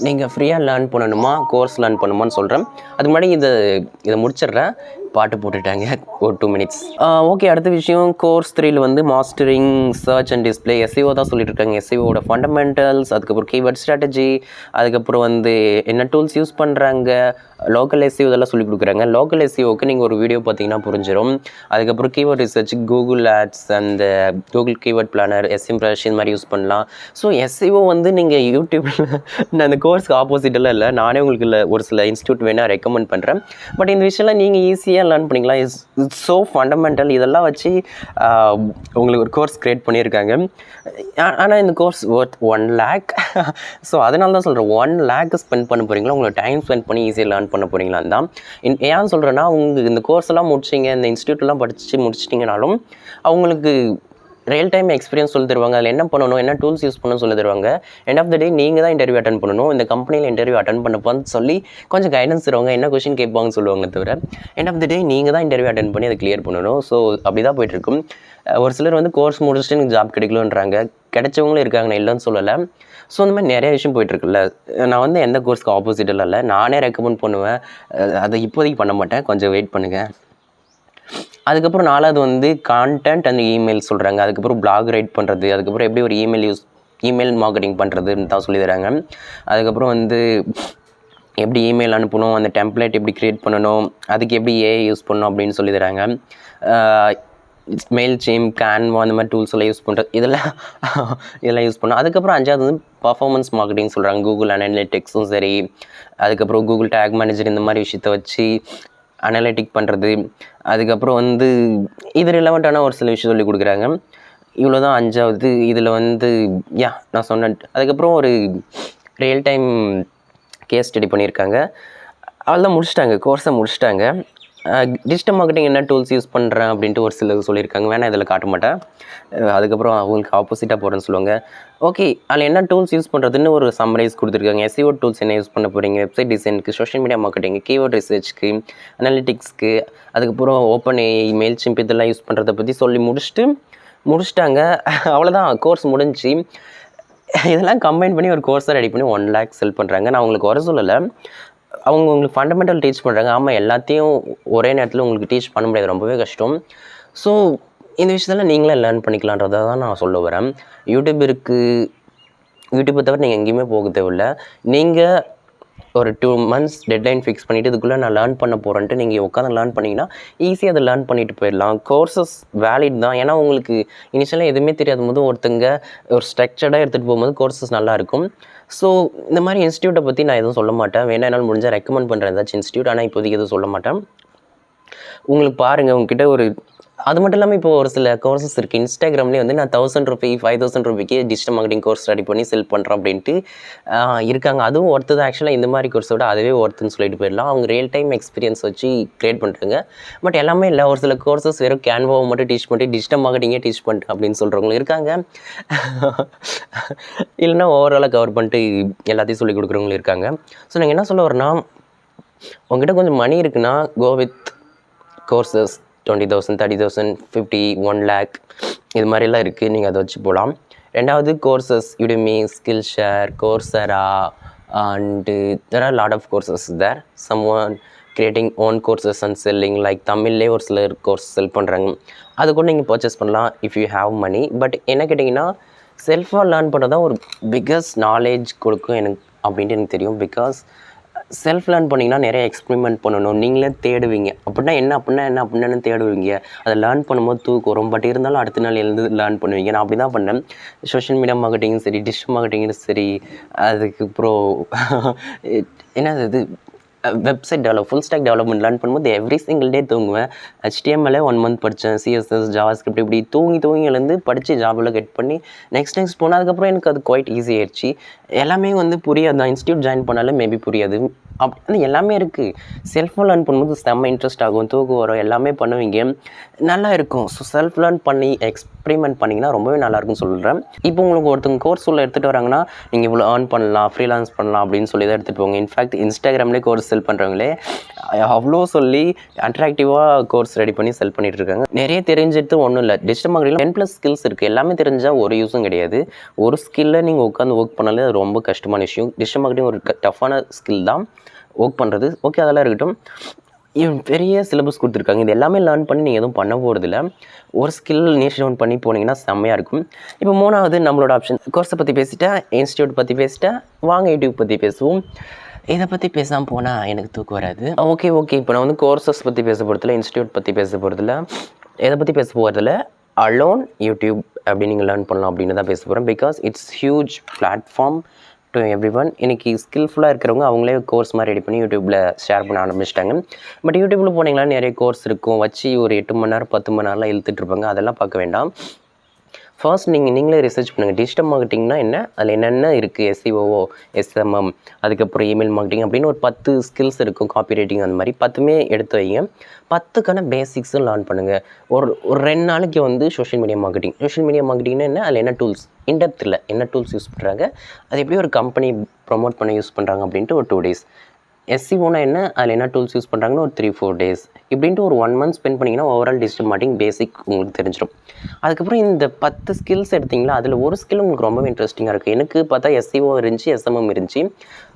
நீங்கள் ஃப்ரீயாக லேர்ன் பண்ணணுமா, கோர்ஸ் லேர்ன் பண்ணுமான்னு சொல்கிறேன். அதுக்கு முன்னாடி இதை முடிச்சிடுறேன். பாட்டு போட்டுட்டாங்க ஒரு 2 minutes. ஓகே, அடுத்த விஷயம் கோர்ஸ் 3ல் வந்து mastering search and display, SEO தான் சொல்லிட்டு இருக்காங்க. SEOட ஃபண்டமெண்டல்ஸ், அதுக்கப்புறம் கீவேர்ட் ஸ்ட்ராட்டஜி, அதுக்கப்புறம் வந்து என்ன டூல்ஸ் யூஸ் பண்ணுறாங்க, லோக்கல் SEO இதெல்லாம் சொல்லிக் கொடுக்குறாங்க. லோக்கல் SEOக்கு நீங்கள் ஒரு வீடியோ பார்த்தீங்கன்னா புரிஞ்சிடும். அதுக்கப்புறம் கீவேர்ட் ரிசர்ச், கூகுள் ஆட்ஸ், அந்த கூகுள் கீவேர்ட் பிளானர், SEMrush இந்த மாதிரி யூஸ் பண்ணலாம். ஸோ SEO வந்து நீங்கள் யூடியூப்பில் நான் அந்த கோர்ஸ்க்கு ஆப்போசிட்டெல்லாம் இல்லை, நானே உங்களுக்கு ஒரு சில இன்ஸ்டியூட் வேணால் ரெக்கமெண்ட் பண்ணுறேன். பட் இந்த விஷயம்லாம் நீங்கள் ஈஸியாக லேர்ன் பண்ணிக்கலாம். It's so fundamental. இதெல்லாம் வச்சு உங்களுக்கு ஒரு கோர்ஸ் க்ரியேட் பண்ணியிருக்காங்க. ஆனால் இந்த கோர்ஸ் ஒர்த் 1 lakh. ஸோ அதனால தான் சொல்கிறேன், 1 lakh ஸ்பெண்ட் பண்ண போகிறீங்களா, உங்களை டைம் ஸ்பெண்ட் பண்ணி ஈஸியாக லேர்ன் பண்ண போகிறீங்களான்னு தான். ஏன் சொல்கிறேன்னா, உங்களுக்கு இந்த கோர்ஸ் எல்லாம் முடிச்சிங்க, இந்த இன்ஸ்டியூட்லாம் படித்து முடிச்சிட்டிங்கனாலும் அவங்களுக்கு ரியல் டைம் எக்ஸ்பீரியன்ஸ் சொல்லி தருவாங்க. அதில் என்ன பண்ணணும், என்ன டூல்ஸ் யூஸ் பண்ணணும்னு சொல்லி தருவாங்க. எண்ட் ஆஃப் த டே நீங்கள் தான் இன்டர்வியூ அட்டன் பண்ணணும். இந்த கம்பெனியில் இன்டர்வியூ அட்டன் பண்ணப்பான்னு சொல்லி கொஞ்சம் கைடன்ஸ் தருவாங்க, என்ன கொஷின் கேட்பாங்கன்னு சொல்லுவாங்க. தவிர எண்ட் ஆஃப் த டே நீங்கள் தான் இன்டர்வியூ அட்டன் பண்ணி அதை கிளியர் பண்ணணும். ஸோ அப்படி தான் போயிட்டுருக்கும். ஒரு சிலர் வந்து கோர்ஸ் முடிச்சுட்டு எனக்கு ஜாப் கிடைக்கலன்றாங்க. கிடைச்சவங்களும் இருக்காங்க, நான் இல்லைன்னு சொல்லலை. ஸோ அந்த மாதிரி நிறைய விஷயம் போயிட்டுருக்குல்ல. நான் வந்து எந்த கோர்ஸ்க்கு ஆப்போசிட்டெல்லாம் இல்லை, நானே ரெக்கமெண்ட் பண்ணுவேன். அதை இப்போதைக்கு பண்ண மாட்டேன், கொஞ்சம் வெயிட் பண்ணுங்கள். அதுக்கப்புறம் 4வது வந்து கான்டென்ட் அண்ட் இமெயில் சொல்கிறாங்க. அதுக்கப்புறம் பிளாக் ரைட் பண்ணுறது, அதுக்கப்புறம் எப்படி ஒரு இமெயில் மார்க்கெட்டிங் பண்ணுறதுன்னு தான் சொல்லி தராங்க. அதுக்கப்புறம் வந்து எப்படி இமெயில் அனுப்பணும், அந்த டெம்ப்ளேட் எப்படி க்ரியேட் பண்ணணும், அதுக்கு எப்படி AI யூஸ் பண்ணணும் அப்படின்னு சொல்லி தராங்க. மெயில்சிம், கேன்வா அந்த மாதிரி டூல்ஸ் எல்லாம் யூஸ் பண்ணுறது, இதெல்லாம் யூஸ் பண்ணணும். அதுக்கப்புறம் 5வது வந்து பர்ஃபார்மன்ஸ் மார்க்கெட்டிங் சொல்கிறாங்க. கூகுள் அனலிட்டிக்ஸும் சரி, அதுக்கப்புறம் கூகுள் டேக் மேனேஜர், இந்த மாதிரி விஷயத்தை வச்சு அனலிட்டிக் பண்ணுறது. அதுக்கப்புறம் வந்து இது ரிலவெண்ட்டான ஒரு சில விஷயம் சொல்லி கொடுக்குறாங்க. இவ்வளோ தான் 5வது. இதில் வந்து நான் சொன்னேன். அதுக்கப்புறம் ஒரு ரியல் டைம் கேஸ் ஸ்டடி பண்ணியிருக்காங்க. அதெல்லாம் முடிச்சிட்டாங்க, கோர்ஸை முடிச்சிட்டாங்க. டிஜிட்டல் மார்க்கெட்டிங் என்ன டூல்ஸ் யூஸ் பண்ணுறேன் அப்படின்ட்டு ஒரு சிலர் சொல்லியிருக்காங்க. வேணால் இதில் காட்ட மாட்டேன். அதுக்கப்புறம் அவங்களுக்கு ஆப்போசிட்டாக போகிறேன்னு சொல்லுவாங்க. ஓகே, அதில் என்ன டூல்ஸ் யூஸ் பண்ணுறதுன்னு ஒரு சம்மரைஸ் கொடுத்துருக்காங்க. SEO டூல்ஸ் என்ன யூஸ் பண்ண போகிறீங்க, வெப்சைட் டிசைனுக்கு, சோஷியல் மீடியா மார்க்கெட்டிங், கீவேர்ட் ரிசர்ச்க்கு, அனலிட்டிக்ஸ்க்கு, அதுக்கப்புறம் OpenAI, மெயில்சிம் இதெல்லாம் யூஸ் பண்ணுறதை பற்றி சொல்லி முடிச்சிட்டாங்க. அவ்வளோதான், கோர்ஸ் முடிஞ்சு. இதெல்லாம் கம்பைன் பண்ணி ஒரு கோர்ஸை ரெடி பண்ணி 1 lakh செல் பண்ணுறாங்க. நான் உங்களுக்கு வர சொல்லலை, அவங்க உங்களுக்கு ஃபண்டமெண்டல் டீச் பண்ணுறாங்க. ஆமாம், எல்லாத்தையும் ஒரே நேரத்தில் உங்களுக்கு டீச் பண்ண முடியாது, ரொம்பவே கஷ்டம். ஸோ இந்த விஷயத்தில் நீங்களே லேர்ன் பண்ணிக்கலான்றதை தான் நான் சொல்ல வரேன். யூடியூப் இருக்குது, யூடியூப்பை தவிர நீங்கள் எங்கேயுமே போக தேவையில்லை. நீங்கள் ஒரு 2 months டெட்லைன் ஃபிக்ஸ் பண்ணிவிட்டு இதுக்குள்ளே நான் லேர்ன் பண்ண போகிறேன்ட்டு நீங்கள் உட்காந்து லேர்ன் பண்ணிங்கன்னா ஈஸியாக அதை லேர்ன் பண்ணிட்டு போயிடலாம். கோர்சஸ் வேலிட் தான். ஏன்னா உங்களுக்கு இனிஷியலாக எதுவுமே தெரியாத போது ஒருத்தங்க ஒரு ஸ்ட்ரக்சர்டாக எடுத்துகிட்டு போகும்போது கோர்சஸ் நல்லாயிருக்கும். ஸோ இந்த மாதிரி இன்ஸ்டியூட்டை பற்றி நான் எதுவும் சொல்ல மாட்டேன். வேணா என்னால் முடிஞ்சால் ரெக்கமெண்ட் பண்ணுறேன் ஏதாச்சும் இன்ஸ்டியூட், ஆனால் இப்போதைக்கு எதுவும் சொல்ல மாட்டேன். உங்களுக்கு பாருங்கள், உங்ககிட்ட ஒரு அது மட்டும் இல்லாமல் இப்போ ஒரு சில கோர்சஸ் இருக்குது. இன்ஸ்டாகிராம்லேயே வந்து நான் 1000 ரூபி 5000 ரூபிக்கு டிஜிட்டல் மார்க்கெட்டிங் கோர்ஸ் ரெடி பண்ணி செல் பண்ணுறேன் அப்படின்ட்டு இருக்காங்க. அதுவும் ஒர்த்து தான். ஆக்சுவலாக இந்த மாதிரி கோர்ஸோட அதுவே ஒர்த்துன்னு சொல்லிட்டு போயிடலாம். அவங்க ரியல் டைம் எக்ஸ்பீரியன்ஸ் வச்சு க்ரியேட் பண்ணுறாங்க. பட் எல்லாமே இல்லை, ஒரு சில கோர்சஸ் வெறும் கேன்வாவை மட்டும் டீச் பண்ணிட்டு டிஜிட்டல் மார்க்கெட்டிங்கே டீச் பண்ணிட்டு அப்படின்னு சொல்கிறவங்களும் இருக்காங்க. இல்லைன்னா ஓவராலாக கவர் பண்ணிட்டு எல்லாத்தையும் சொல்லிக் கொடுக்குறவங்களும் இருக்காங்க. ஸோ நீங்கள் என்ன சொல்ல வரேன்னா, உங்ககிட்ட கொஞ்சம் மணி இருக்குன்னா கோ வித் கோர்சஸ் 20,000, 30,000, 50, 1 lakh இது மாதிரிலாம் இருக்குது. நீங்கள் அதை வச்சு போகலாம். ரெண்டாவது courses Udemy, Skillshare, Coursera and there are a lot of courses there. Someone creating own courses and selling, like தமிழ்லேயே ஒரு சிலர் கோர்ஸ் செல் பண்ணுறாங்க. அது கூட நீங்கள் பர்ச்சேஸ் பண்ணலாம் if you have money. But என்ன கேட்டிங்கன்னா செல்ஃபாக லேர்ன் பண்ணுறது தான் ஒரு பிக்கஸ்ட் நாலேஜ் கொடுக்கும் எனக்கு அப்படின்ட்டு எனக்கு தெரியும். பிகாஸ் செல்ஃப் லேர்ன் பண்ணிங்கன்னா நிறைய எக்ஸ்பெரிமெண்ட் பண்ணணும், நீங்களே தேடுவீங்க. அப்படின்னா என்ன தேடுவீங்க. அதை லேர்ன் பண்ணும்போது தூக்கம் வரும். பட் இருந்தாலும் அடுத்த நாள் எழுந்து லேர்ன் பண்ணுவீங்க. நான் அப்படி தான் பண்ணேன். சோஷியல் மீடியா மார்க்கெட்டிங்கும் சரி, டிஜிட்டல் மார்க்கெட்டிங்கும் சரி, அதுக்கப்புறம் என்னது இது website full stack development learn பண்ணும்போது எவ்ரி சிங்கிள் டே தூங்குவேன். HTML 1 மந்த் படித்தேன், CSS, JavaScript இப்படி தூங்கி எழுந்து படித்து ஜாபில் கெட் பண்ணி நெக்ஸ்ட் போனால் அதுக்கப்புறம் எனக்கு அது குவைட் ஈஸி ஆயிடுச்சு. எல்லாமே புரியாது தான். இன்ஸ்டியூட் ஜாயின் பண்ணாலும் மேபி புரியாது. அப்படி எல்லாமே இருக்குது. செல்ஃபாக லேர்ன் பண்ணும்போது செம்ம இன்ட்ரெஸ்ட் ஆகும், தூக்கம் வரும், எல்லாமே பண்ணுவீங்க, நல்லா இருக்கும். ஸோ செல்ஃப் லேர்ன் பண்ணி எக்ஸ்பெரிமெண்ட் பண்ணிங்கன்னா ரொம்பவே நல்லாயிருக்குன்னு சொல்கிறேன். இப்போ உங்களுக்கு ஒருத்தங்க கோர்ஸ் உள்ள எடுத்துகிட்டு வராங்கன்னா நீங்கள் இவ்வளோ ஏர்ன் பண்ணலாம், ஃப்ரீலான்ஸ் பண்ணலாம் அப்படின்னு சொல்லி தான் எடுத்துகிட்டு போங்க. இன்ஃபேக்ட் இன்ஸ்டாகிராம்லேயே கோர்ஸ் செல் பண்ணுறவங்களே அவ்வளோ சொல்லி அட்ராக்டிவாக கோர்ஸ் ரெடி பண்ணி செல் பண்ணிகிட்டு இருக்காங்க. நிறைய தெரிஞ்சிட்டு ஒன்றும் இல்லை. டிஜிட்டல் மார்க்கெட்டில் 10+ ஸ்கில்ஸ் இருக்குது. எல்லாமே தெரிஞ்சால் ஒரு யூஸும் கிடையாது. ஒரு ஸ்கில்லை நீங்கள் உட்காந்து ஒர்க் பண்ணாலே அது ரொம்ப கஷ்டமான விஷயம். டிஜிட்டல் மார்க்கெட்டிங் ஒரு டஃப்பான ஸ்கில் தான் ஒர்க் பண்ணுறது. ஓகே, அதெல்லாம் இருக்கட்டும். பெரிய சிலபஸ் கொடுத்துருக்காங்க. இது எல்லாமே லேர்ன் பண்ணி நீங்கள் எதுவும் பண்ண போகிறதில்ல. ஒரு ஸ்கில் நீஷ் டவுன் பண்ணி போனீங்கன்னா செம்மையாக இருக்கும். இப்போ மூணாவது நம்மளோட ஆப்ஷன் கோர்ஸை பற்றி பேசிட்டேன், இன்ஸ்டியூட் பற்றி பேசிட்டேன், வாங்க யூடியூப் பற்றி பேசுவோம். இதை பற்றி பேசாமல் போனால் எனக்கு தூக்கம் வராது. ஓகே, இப்போ நான் கோர்சஸ் பற்றி பேச போகிறதில்ல, இன்ஸ்டியூட் பற்றி பேச போகிறதில்ல, எதை பற்றி பேச போகிறதில்ல, அலோன் யூடியூப் எப்படி நீங்கள் லேர்ன் பண்ணலாம் அப்படின்னு தான் பேச போகிறேன். Because it's huge platform to every one. இன்றைக்கி ஸ்கில்ஃபுல்லாக இருக்கிறவங்க அவங்களே கோர்ஸ் மாதிரி ரெடி பண்ணி யூடியூப்பில் ஷேர் பண்ண ஆரம்பிச்சிட்டாங்க. பட் யூடியூப்பில் போனீங்கன்னா நிறைய கோர்ஸ் இருக்கும், வச்சு ஒரு 8 மணி நேரம் 10 மணி நேரம்லாம் இழுத்துட்ருப்பாங்க. அதெல்லாம் பார்க்க வேண்டாம். ஃபர்ஸ்ட் நீங்களே ரிசர்ச் பண்ணுங்கள். டிஜிட்டல் மார்க்கெட்டிங்னா என்ன, அதில் என்னென்ன இருக்குது, SEO, SMM, அதுக்கப்புறம் இமெயில் மார்க்கெட்டிங் அப்படின்னு ஒரு 10 ஸ்கில்ஸ் இருக்கும். காப்பி ரைட்டிங் அந்த மாதிரி 10மே எடுத்து வைங்க. 10க்கான பேசிக்ஸும் லேர்ன் பண்ணுங்கள். ஒரு 2 நாளைக்கு சோஷியல் மீடியா மார்க்கெட்டிங்னா என்ன, அதில் என்ன டூல்ஸ், இன்டெப்த்தில் என்ன டூல்ஸ் யூஸ் பண்ணுறாங்க, அது எப்படி ஒரு கம்பெனி ப்ரொமோட் பண்ண யூஸ் பண்ணுறாங்க அப்படின்ட்டு ஒரு 2 days. SEOனா என்ன, அதில் என்ன டூல்ஸ் யூஸ் பண்ணுறாங்கன்னு ஒரு 3-4 days இப்படின்ட்டு ஒரு 1 month ஸ்பெண்ட் பண்ணிங்கன்னா ஓவரால் டிஜிட்டல் மார்க்கெட்டிங் பேசிக் உங்களுக்கு தெரிஞ்சிடும். அதுக்கப்புறம் இந்த 10 ஸ்கில்ஸ் எடுத்திங்களா, அதில் ஒரு ஸ்கில் உங்களுக்கு ரொம்ப இன்ட்ரெஸ்டிங்காக இருக்குது. எனக்கு பார்த்தா SEO இருந்துச்சு, SMM இருந்துச்சு.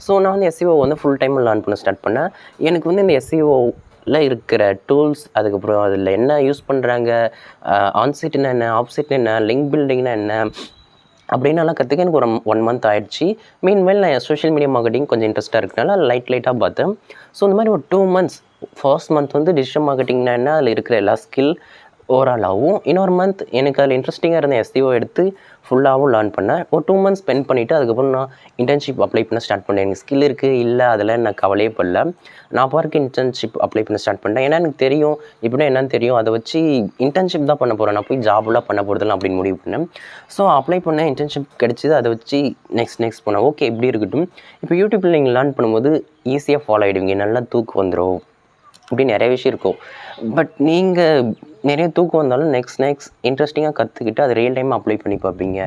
ஸோ நான் SEO ஃபுல் டைம் லேர்ன் பண்ண ஸ்டார்ட் பண்ணேன். எனக்கு இந்த SEOவில் இருக்கிற டூல்ஸ், அதுக்கப்புறம் அதில் என்ன யூஸ் பண்ணுறாங்க, ஆன்சைட்னா என்ன, ஆஃப்சைட்னா என்ன, லிங்க் பில்டிங்னா என்ன அப்படின்னலாம் கற்றுக்க எனக்கு ஒரு 1 month ஆயிடுச்சு. மீன்வேல் நான் சோஷியல் மீடியா மார்க்கெட்டிங் கொஞ்சம் இன்ட்ரெஸ்ட்டாக இருக்கனால லைட்டாக பார்த்தேன். ஸோ இந்த மாதிரி ஒரு 2 months, ஃபர்ஸ்ட் மந்த் டிஜிட்டல் மார்க்கெட்டிங்னா என்ன, அதில் இருக்கிற எல்லா ஸ்கில் ஓவராலாகவும், இன்னொரு மந்த் எனக்கு அதில் இன்ட்ரெஸ்டிங்காக இருந்த SEO எடுத்து ஃபுல்லாகவும் லேர்ன் பண்ணேன். ஒரு 2 months ஸ்பெண்ட் பண்ணிவிட்டு அதுக்கப்புறம் நான் இன்டர்ன்ஷிப் அப்ளை பண்ண ஸ்டார்ட் பண்ணேன். எனக்கு ஸ்கில் இருக்குது இல்லை அதெல்லாம் நான் கவலையே படல. நான் பாருக்கு இன்டர்ன்ஷிப் அப்ளை பண்ண ஸ்டார்ட் பண்ணேன். ஏன்னா எனக்கு தெரியும் இப்படின்னா என்னன்னு தெரியும், அதை வச்சு இன்டர்ன்ஷிப் தான் பண்ண போகிறேன், நான் போய் ஜாப்லாம் பண்ண போகிறதில்ல அப்படின்னு முடிவு பண்ணேன். ஸோ அப்ளை பண்ணேன், இன்டர்ன்ஷிப் கிடச்சிது, அதை வச்சு நெக்ஸ்ட் போனேன். ஓகே, எப்படி இருக்கட்டும். இப்போ யூடியூப்பில் நீங்கள் லேர்ன் பண்ணும்போது ஈஸியாக ஃபாலோ ஆகிடுவீங்க, நல்லா தூக்கம் வந்துடும், இப்படி நிறைய விஷயம் இருக்கும். பட் நீங்கள் நிறைய தூக்கம் வந்தாலும் நெக்ஸ்ட் இன்ட்ரெஸ்டிங்காக கற்றுக்கிட்டு அதை ரியல் டைமாக அப்ளை பண்ணி பார்ப்பீங்க.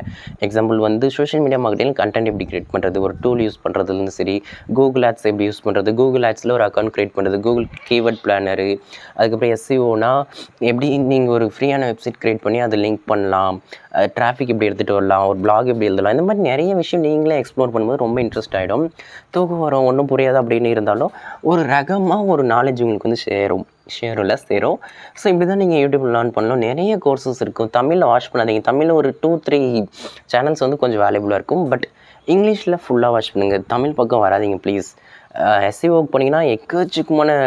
Example social media marketing content எப்படி கிரியேட் பண்ணுறது, ஒரு டூல் யூஸ் பண்ணுறதுலேருந்து சரி, கூகுள் ஆட்ஸ் எப்படி யூஸ் பண்ணுறது, கூகுள் ஆட்ஸில் ஒரு அக்கௌண்ட் க்ரியேட் பண்ணுறது, கூகுள் கீவேர்ட் பிளானரு, அதுக்கப்புறம் SEOனா எப்படி நீங்கள் ஒரு ஃப்ரீயான வெப்சைட் க்ரியேட் பண்ணி அதை லிங்க் பண்ணலாம், டிராஃபிக் எப்படி எடுத்துகிட்டு வரலாம், ஒரு பிளாக் எப்படி எழுதலாம், இந்த மாதிரி நிறைய விஷயம் நீங்களே எக்ஸ்ப்ளோர் பண்ணும்போது ரொம்ப இன்ட்ரெஸ்ட் ஆகிடும். தூக்கம் வரும், ஒன்றும் புரியாது அப்படின்னு இருந்தாலும் ஒரு ரகமாக ஒரு நாலேஜ் உங்களுக்கு சேரும். ஸோ இப்படி தான் நீங்கள் யூடியூப்பில் லேர்ன் பண்ணலாம். நிறைய கோர்சஸ் இருக்கும். தமிழில் வாட்ச் பண்ணாதீங்க. தமிழில் ஒரு 2-3 சேனல்ஸ் கொஞ்சம் வேல்யூபுளாக இருக்கும். பட் இங்கிலீஷில் ஃபுல்லாக வாட்ச் பண்ணுங்கள். தமிழ் பக்கம் வராதிங்க ப்ளீஸ். SEO போனீங்கன்னா எக்கச்சக்கமான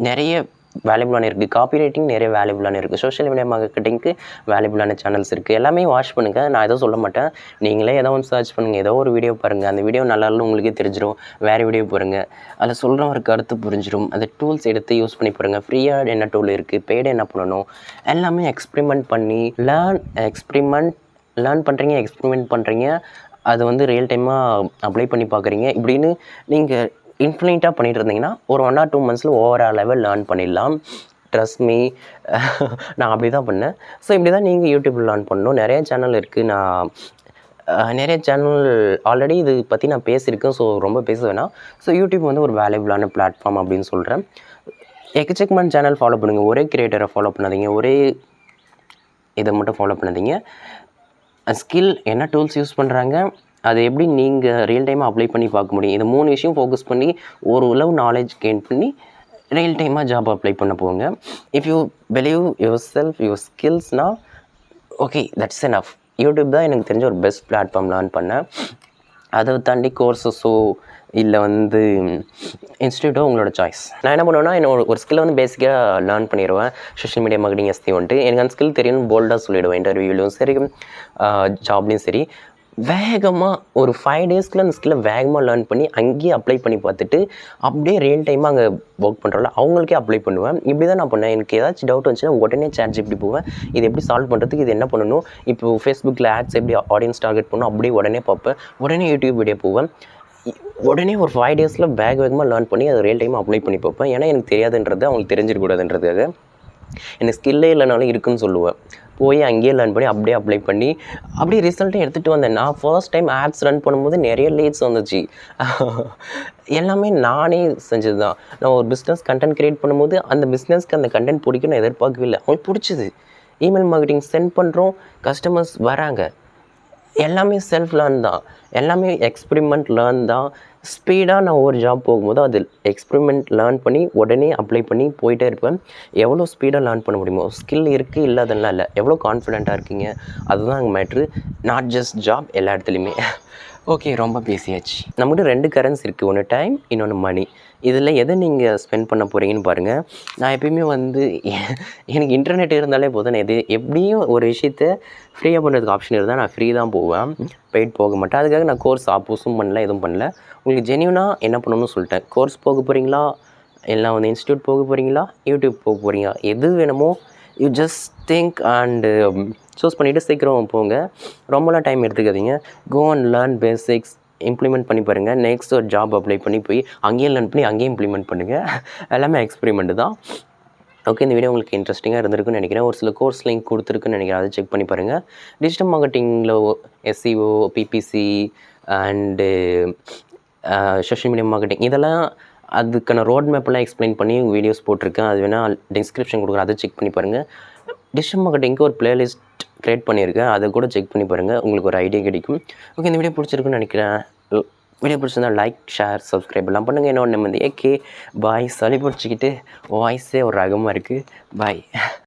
நிறைய வேல்யூபுளான இருக்குது. காப்பி ரைட்டிங் நிறைய வேல்யூபுளான இருக்குது. சோஷியல் மீடியா மார்க்கெட்டிங்க்கு வேல்யூபுளான சேனல்ஸ் இருக்குது. எல்லாமே வாட்ச் பண்ணுங்கள். நான் எதுவும் சொல்ல மாட்டேன். நீங்களே ஏதோ ஒன்று சர்ச் பண்ணுங்கள், ஏதோ ஒரு வீடியோ பாருங்கள். அந்த வீடியோ நல்லா இல்லை உங்களுக்கே தெரிஞ்சிடும். வேறு வீடியோ பாருங்கள், அதில் சொல்கிற ஒரு கருத்து புரிஞ்சிடும். அந்த டூல்ஸ் எடுத்து யூஸ் பண்ணி பாருங்கள். ஃப்ரீயாக என்ன டூல் இருக்குது, பெய்டு என்ன பண்ணணும், எல்லாமே எக்ஸ்பெரிமெண்ட் பண்ணி லேர்ன் பண்ணுறீங்க. அது ரியல் டைமாக அப்ளை பண்ணி பார்க்குறீங்க. இப்படின்னு நீங்கள் இன்ஃப்ளூயண்ட்டாக பண்ணிட்டு இருந்தீங்கன்னா ஒரு 1 or 2 months overall level learn பண்ணிடலாம். ட்ரஸ்ட் மீ, நான் அப்படி தான் பண்ணேன். ஸோ இப்படி தான் நீங்கள் யூடியூப்பில் லேர்ன் பண்ணணும். நிறைய சேனல் இருக்குது. நான் நிறைய சேனல் ஆல்ரெடி இது பற்றி நான் பேசியிருக்கேன். ஸோ ரொம்ப பேச வேணாம். ஸோ யூடியூப் ஒரு வேல்யூபுளான பிளாட்ஃபார்ம் அப்படின்னு சொல்கிறேன். எக்கச்சக்கமான சேனல் ஃபாலோ பண்ணுங்கள். ஒரே கிரியேட்டரை ஃபாலோ பண்ணாதீங்க, ஒரே இதை மட்டும் ஃபாலோ பண்ணாதீங்க. ஸ்கில் என்ன டூல்ஸ் யூஸ் பண்ணுறாங்க, அது எப்படி நீங்கள் ரியல் டைமாக அப்ளை பண்ணி பார்க்க முடியும். இது 3 விஷயம் ஃபோக்கஸ் பண்ணி ஓரளவு நாலேஜ் கெயின் பண்ணி ரியல் டைமாக ஜாப் அப்ளை பண்ண போங்க. If you believe yourself your ஸ்கில்ஸ்னா ஓகே தட்ஸ் எனஃப். யூடியூப் தான் எனக்கு தெரிஞ்ச ஒரு பெஸ்ட் பிளாட்ஃபார்ம் லேர்ன் பண்ணேன். அதை தாண்டி கோர்ஸஸோ இல்லை இன்ஸ்டியூட்டோ உங்களோட சாய்ஸ். நான் என்ன பண்ணுவேன்னா என்னோட ஒரு ஸ்கில்லை பேசிக்காக லேர்ன் பண்ணிடுவேன். சோஷியல் மீடியா மார்க்கெட்டிங் எஸ்டி எனக்கு அந்த ஸ்கில் தெரியும்னு போல்டாக சொல்லிவிடுவேன். இன்டர்வியூலையும் சரி ஜாப்லேயும் சரி வேகமாக ஒரு 5 டேஸ்க்குள்ள அந்த ஸ்கில்லை வேகமாக லேர்ன் பண்ணி அங்கேயே அப்ளை பண்ணி பார்த்துட்டு அப்படியே ரியல் டைமாக அங்கே ஒர்க் பண்ணுறோம்ல அவங்களுக்கே அப்ளை பண்ணுவேன். இப்படி தான் நான் பண்ணேன். எனக்கு ஏதாச்சும் டவுட் வந்துச்சுன்னா உடனே ChatGPT போவேன். இது எப்படி சால்வ் பண்ணுறதுக்கு இது என்ன பண்ணணும், இப்போ ஃபேஸ்புக்கில் ஆட்ஸ் எப்படி ஆடியன்ஸ் டார்கெட் பண்ணணும் அப்படியே உடனே பார்ப்பேன். உடனே யூடியூப் வீடியோ போவேன். உடனே ஒரு 5 டேஸில் வேகமாக லேர்ன் பண்ணி அதை ரியல் டைமாக அப்ளை பண்ணி பார்ப்பேன். ஏன்னா எனக்கு தெரியாதுன்றது அவங்களுக்கு தெரிஞ்சிடக்கூடாதுன்றதுக்காக. எனக்கு ஸ்கில்லே இல்லைனாலும் இருக்குதுன்னு சொல்லுவேன். போய் அங்கேயே லேர்ன் பண்ணி அப்படியே அப்ளை பண்ணி அப்படியே ரிசல்ட்டும் எடுத்துகிட்டு வந்தேன். நான் ஃபர்ஸ்ட் டைம் ஆட்ஸ் ரன் பண்ணும்போது நிறைய லீட்ஸ் வந்துச்சு. எல்லாமே நானே செஞ்சது தான். நான் ஒரு பிஸ்னஸ் கண்டென்ட் க்ரியேட் பண்ணும்போது அந்த பிஸ்னஸ்க்கு அந்த கண்டென்ட் பிடிக்கும் நான் எதிர்பார்க்கவே இல்லை. அவங்களுக்கு பிடிச்சிது. இமெயில் மார்க்கெட்டிங் சென்ட் பண்ணுறோம், கஸ்டமர்ஸ் வராங்க. எல்லாமே செல்ஃப் லேர்ன் தான், எல்லாமே எக்ஸ்பெரிமெண்ட் லேர்ன் தான். ஸ்பீடாக நான் ஒரு ஜாப் போகும்போது அது எக்ஸ்பெரிமெண்ட் லேர்ன் பண்ணி உடனே அப்ளை பண்ணி போயிட்டே இருப்பேன். எவ்வளோ ஸ்பீடாக லேர்ன் பண்ண முடியுமோ, ஸ்கில் இருக்குது இல்லாதெல்லாம் இல்லை, எவ்வளோ கான்ஃபிடென்ட்டாக இருக்கீங்க அதுதான் அங்கே மேட்ரு. நாட் ஜஸ்ட் ஜாப், எல்லா இடத்துலையுமே. ஓகே, ரொம்ப பேசியாச்சு. நம்மகிட்ட 2 கரன்சி இருக்குது. ஒன்று டைம், இன்னொன்று மணி. இதில் எதை நீங்கள் ஸ்பெண்ட் பண்ண போகிறீங்கன்னு பாருங்கள். நான் எப்பயுமே எனக்கு இன்டர்நெட் இருந்தாலே போதும். நான் எப்படியும் ஒரு விஷயத்த ஃப்ரீயாக பண்ணுறதுக்கு ஆப்ஷன் இருந்தால் நான் ஃப்ரீ தான் போவேன், பெய்ட் போக மாட்டேன். அதுக்காக நான் கோர்ஸ் ஆப்போஸும் பண்ணல, எதுவும் பண்ணல. உங்களுக்கு ஜென்யூனாக என்ன பண்ணணும்னு சொல்லிட்டேன். கோர்ஸ் போக போகிறீங்களா, எல்லாம் இன்ஸ்டியூட் போக போகிறீங்களா, யூடியூப் போக போகிறீங்களா, எது வேணுமோ you just think and choose பண்ணிவிட்டு சீக்கிரம் போங்க. ரொம்பலாம் டைம் எடுத்துக்காதீங்க. Go and learn basics, implement பண்ணி பாருங்கள். நெக்ஸ்ட் ஒரு ஜாப் அப்ளை பண்ணி போய் அங்கேயும் லேர்ன் பண்ணி அங்கேயும் இம்ப்ளிமெண்ட் பண்ணுங்கள். எல்லாமே எக்ஸ்பெரிமெண்ட் தான். ஓகே, இந்த வீடியோ உங்களுக்கு இன்ட்ரெஸ்டிங்காக இருந்திருக்குன்னு நினைக்கிறேன். ஒரு சில கோர்ஸ் லிங்க் கொடுத்துருக்குன்னு நினைக்கிறேன், அதை செக் பண்ணி பாருங்கள். டிஜிட்டல் மார்க்கெட்டிங்கில் SEO, PPC and social media marketing இதெல்லாம் அதுக்கான ரோட் மேப்பெல்லாம் எக்ஸ்பிளைன் பண்ணி வீடியோஸ் போட்டிருக்கேன். அது வேணால் டிஸ்கிரிப்ஷன் கொடுக்குறேன், அதை செக் பண்ணி பாருங்கள். டிஜிட்டல் மார்க்கெட்டிங்க்கு ஒரு பிளேலிஸ்ட் க்ரியேட் பண்ணியிருக்கேன், அதை கூட செக் பண்ணி பாருங்கள், உங்களுக்கு ஒரு ஐடியா கிடைக்கும். ஓகே, இந்த வீடியோ பிடிச்சிருக்குன்னு நினைக்கிறேன். வீடியோ பிடிச்சிருந்தா லைக், ஷேர், சப்ஸ்கிரைப் எல்லாம் பண்ணுங்கள். என்ன ஒன்று ஏகே பாய். சளி பிடிச்சிக்கிட்டு வாய்ஸே ஒரு ரகமாக இருக்குது. பாய்.